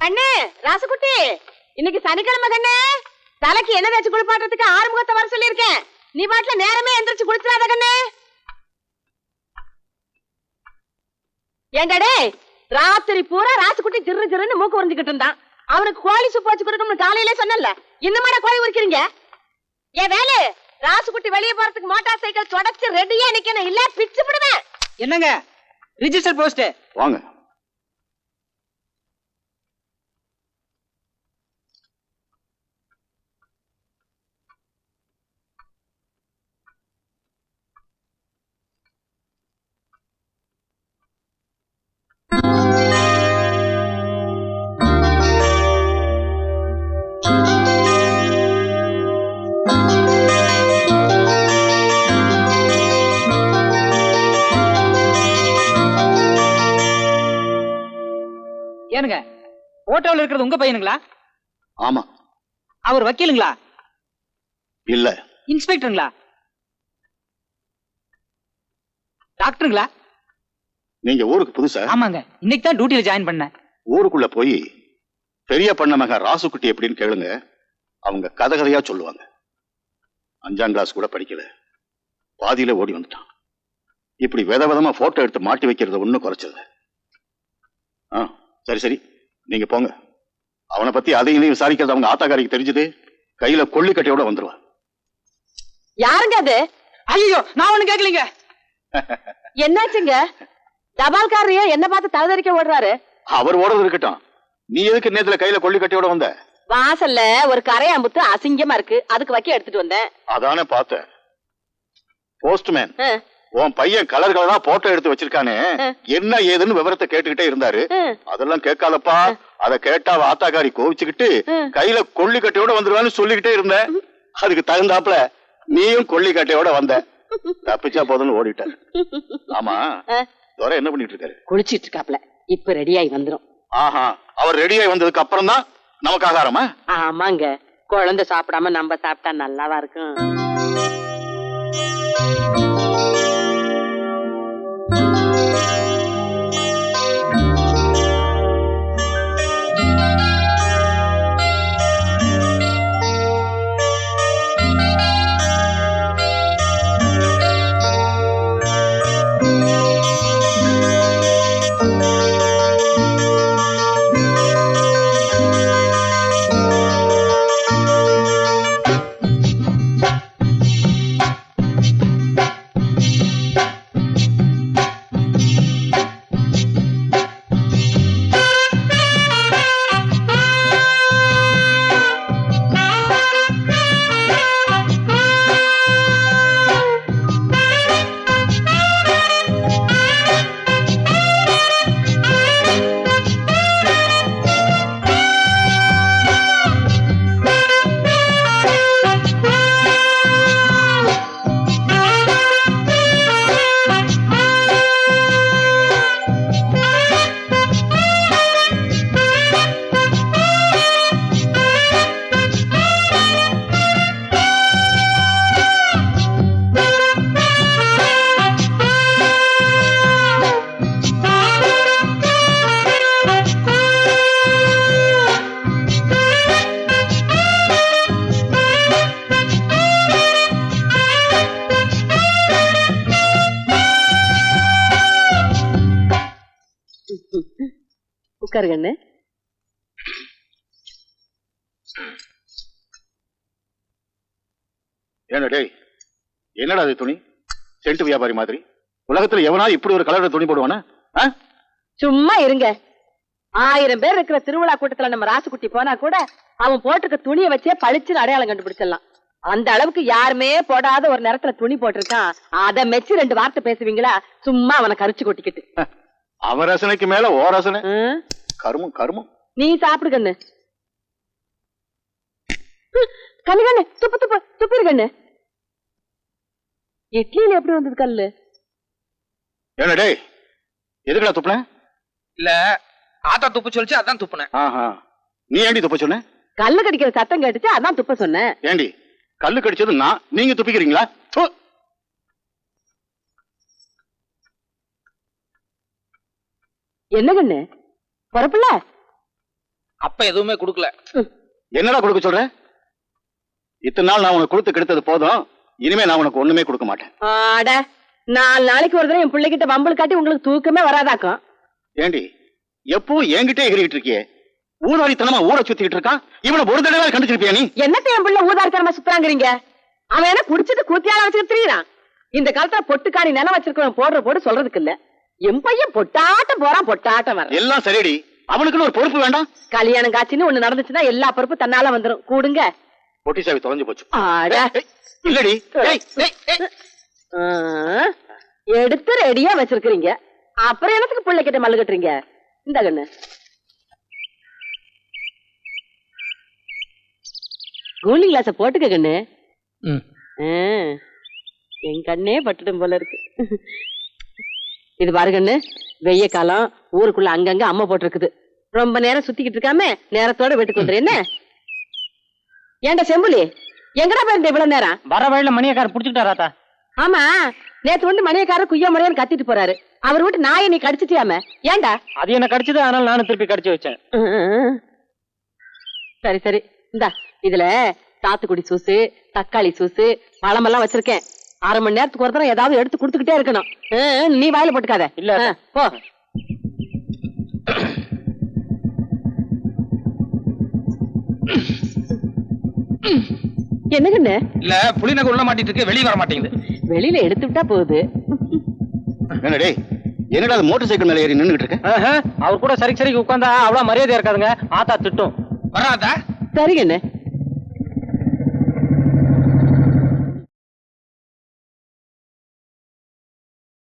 கண்ணு ராசகுட்டி, இன்னைக்கு சனிக்கிழமை கண்ணு, தலைக்கு என்ன தேய்ச்சி குளிப்பாட்டுறதுக்கு ஆறுமுகத்தை வர சொல்லியிருக்கேன். நீ பாட்டுல நேரமே எந்திரிச்சு குளிச்சிடாத கண்ணு. ஏண்டடே, ராத்திரி பூரா ராசுகுட்டி திரு திருன்னு மூக்கு உறிஞ்சுக்கிட்டு இருந்தான். அவனுக்கு கோழி சுப்பு வச்சு கொடுக்கணும்னு காலையிலே சொன்னல, இன்னும் கோழி உரிக்கிறீங்க? ஏன் வேலை, ராசுகுட்டி வெளியே போறதுக்கு மோட்டார் சைக்கிள் தொடச்சு ரெடியா நிக்கணும், இல்ல பிச்சு விடுவேன். என்னங்க ரிஜிஸ்டர் போஸ்ட் வாங்க. ஏனுங்க போட்டோல இருக்கிறது உங்க பையனுங்களா? ஆமா. அவர் வக்கீலுங்களா? இல்ல. இன்ஸ்பெக்டருங்களா? டாக்டருங்களா? நீங்க ஊருக்கு புதுசா? ஆமாங்க, இன்னைக்கு தான் டியூட்டில ஜாயின் பண்ணேன். ஊருக்குள்ள போய் பெரிய பண்ண மகன் ராசுக்குட்டி எப்படின்னு கேளுங்க, அவங்க கதை கதையா சொல்லுவாங்க. 5ஆம் கிளாஸ் கூட படிக்கல, பாதியில ஓடி வந்துட்டான். இப்படி விதவிதமா போட்டோ எடுத்து மாட்டி வைக்கிறது ஒன்னும் குறைச்சது. சரி சரி, நீங்க போங்க. அவனை பத்தி அதையும் விசாரிக்கிறது அவங்க ஆத்தாக்காரிக்கு தெரிஞ்சது, கையில கொள்ளிக்கட்டையோட வந்துருவான். யாருங்க அது? ஐயோ, நான் ஒண்ணு கேட்கலீங்க. என்னாச்சுங்க? தபால்காரையா என்ன பார்த்து தலதறிக்க ஓடுறாரு? அவர் ஓடுறது இருக்கட்டும், நீ எதுக்கு நேத்துல கையில கொள்ளிக்கட்டையோட வந்த? வாசல்ல ஒரு கரையாம்புத்து அசிங்கமா இருக்கு, அதுக்கு வைக்க எடுத்துட்டு வந்தேன். அதானே பார்த்தேன். போஸ்ட்மேன் உன் பையன் கலர் கலரா போட்டோ எடுத்து வச்சிருக்கானே, என்ன ஏதுன்னு விவரத்தை கேட்டுக்கிட்டே இருந்தாரு. அதெல்லாம் கேட்காதப்பா, அத கேட்டா ஆத்தாக்காரி கோவிச்சுக்கிட்டு கையில கொள்ளிக்கட்டையோட வந்துருவான்னு சொல்லிக்கிட்டே இருந்தேன். அதுக்கு தகுந்தாப்புல நீயும் கொள்ளிக்கட்டையோட வந்த. தப்பிச்சா போதும்னு ஓடிட்டாரு. ஆமா, துரை என்ன பண்ணிட்டு இருக்காரு? குளிச்சிட்டு இருக்காப்ல, இப்ப ரெடியாகி வந்துரும். ஆஹா, அவர் ரெடியாகி வந்ததுக்கு அப்புறம் தான் நமக்கு ஆகாரமா? ஆமாங்க, குழந்தை சாப்பிடாம நம்ம சாப்பிட்டா நல்லாவா இருக்கும்? உட்காருங்கண்ணு. என்னடா அது துணி? சென்ட் வியாபாரி மாதிரி உலகத்துல எவனா இப்படி ஒரு கலர்ல துணி போடுவானா? சும்மா இருங்க. 1000 பேர் இருக்கிற திருவிழா கூட்டத்துல நம்ம ராசுக்குட்டி போனா கூட அவன் போட்டிருக்க துணியை வச்சே பளிச்சுன்னு அடையாளம் கண்டுபிடிச்சிடலாம். அந்த அளவுக்கு யாருமே போடாத ஒரு நேரத்துல துணி போட்டிருக்கான். அதை மெச்சு 2 வார்த்தை பேசுவீங்களா? சும்மா அவனை கரிச்சு கொட்டிக்கிட்டு. அவன் ரசனைக்கு மேல ஓ ரசனை. கருமம் கருமம். நீ சாப்பிடு கண்ணு. கண்ணு கண்ணு துப்பு துப்பு துப்பிரு கண்ணு. இட்லியில எப்படி வந்தது கல்லு? என்னடே எதுக்குடா துப்புன? இல்ல ஆத்தா துப்பு சொல்லிச்சு, அதான் துப்புனேன். நீ ஏண்டி துப்ப சொன்ன? கல்லு கடிக்கிற சத்தம் கேட்டுச்சு, அதான் துப்ப சொன்னேன். ஏண்டி கல்லு கடிச்சது நான், நீங்க துப்பிக்கிறீங்களா? என்ன கண்ணு பொறப்புல? அப்ப எதுவுமே குடுக்கல. என்னடா கொடுக்க சொல்ற? இத்தனை நாள் நான் உனக்கு கொடுத்து கெடுத்தது போதும். இனிமே நான் உனக்கு ஒண்ணுமே கொடுக்க மாட்டேன். ஆட 4 நாளைக்கு ஒரு தடவை என் பிள்ளைகிட்ட வம்பல் காட்டி உங்களுக்கு தூக்கமே வராதாக்கும். ஏண்டி எப்பவும் என்கிட்டே எகிரிட்டு இருக்கியே? ஊதாரித்தனமா ஊரை சுத்திட்டு இருக்கான். இவனை ஒரு தடவை கண்டுச்சிருப்பியா நீ? என்னத்த என் பிள்ளை ஊதாரித்தனமா சுத்துறாங்கிறீங்க? அவன் என்ன குடிச்சிட்டு கூத்தியால வச்சுக்கிட்டு திரியிறான். இந்த காலத்துல பொட்டுக்காணி நிலம் வச்சிருக்கவன் போடுற போடு சொல்றதுக்கு இல்ல. என் பையன் பொட்டாட்டம் போறான், பொட்டாட்டம் வர. எல்லாம் சரிடி, அவனுக்குன்னு ஒரு பொறுப்பு வேண்டாம்? கல்யாணம் காட்சின்னு ஒண்ணு நடந்துச்சுன்னா எல்லா பொறுப்பு தன்னால வந்துரும். கூடுங்க. பொட்டி சாவி தொலைஞ்சு போச்சு. ஆட இல்லடி, எடுத்து ரெடியா வச்சிருக்கீங்க. அப்புறம் எனக்கு பிள்ளை கிட்ட மல்லு கட்டுறீங்க. இந்த கண்ணு கூலிங் கிளாஸ போட்டுக்க கண்ணு. என் கண்ணே பட்டுடும் போல இருக்கு. இது பாரு கண்ணு, வெய்ய காலம், ஊருக்குள்ள அங்கங்க அம்மா போட்டிருக்குது. ரொம்ப நேரம் சுத்திக்கிட்டு இருக்காம நேரத்தோட வீட்டுக்கு வந்துரு. என்ன ஏன்டா செம்புலி, எங்கடா போயிருந்த இவ்வளவு நேரம்? வர வழியில மணியக்காரர் புடிச்சுட்டாராத்தா. ஆமா, நேத்து வந்து மணியக்காரர் குய்ய முறையான்னு கத்திட்டு போறாரு. அவர் வீட்டு நாயை நீ கடிச்சிட்டியாம? ஏன்டா? அது என்ன கடிச்சது, அதனால நானும் திருப்பி கடிச்சு வச்சேன். சரி சரி, இந்தா இதுல சாத்துக்குடி சூசு, தக்காளி சூசு, பழமெல்லாம் வச்சிருக்கேன். 1/2 மணி நேரத்துக்கு ஒரு தடவை ஏதாவது எடுத்து குடுத்துக்கிட்டே இருக்கணும். நீ வாயில போட்டுக்காத. இல்ல போ. என்னங்கண்ணு? இல்ல புளிநகை உள்ள மாட்டிட்டு இருக்கு, வெளியே வர மாட்டேங்குது. வெளியில எடுத்து விட்டா போகுது. என்னடே, என்னடா அது மோட்டார் சைக்கிள் மேல ஏறி நின்னுட்டு இருக்க? அவர் கூட சரிக்கு உட்கார்ந்தா அவ்வளவு மரியாதை இருக்காதுங்க. ஆத்தா திட்டும். வராதா? சரிங்கண்ணு,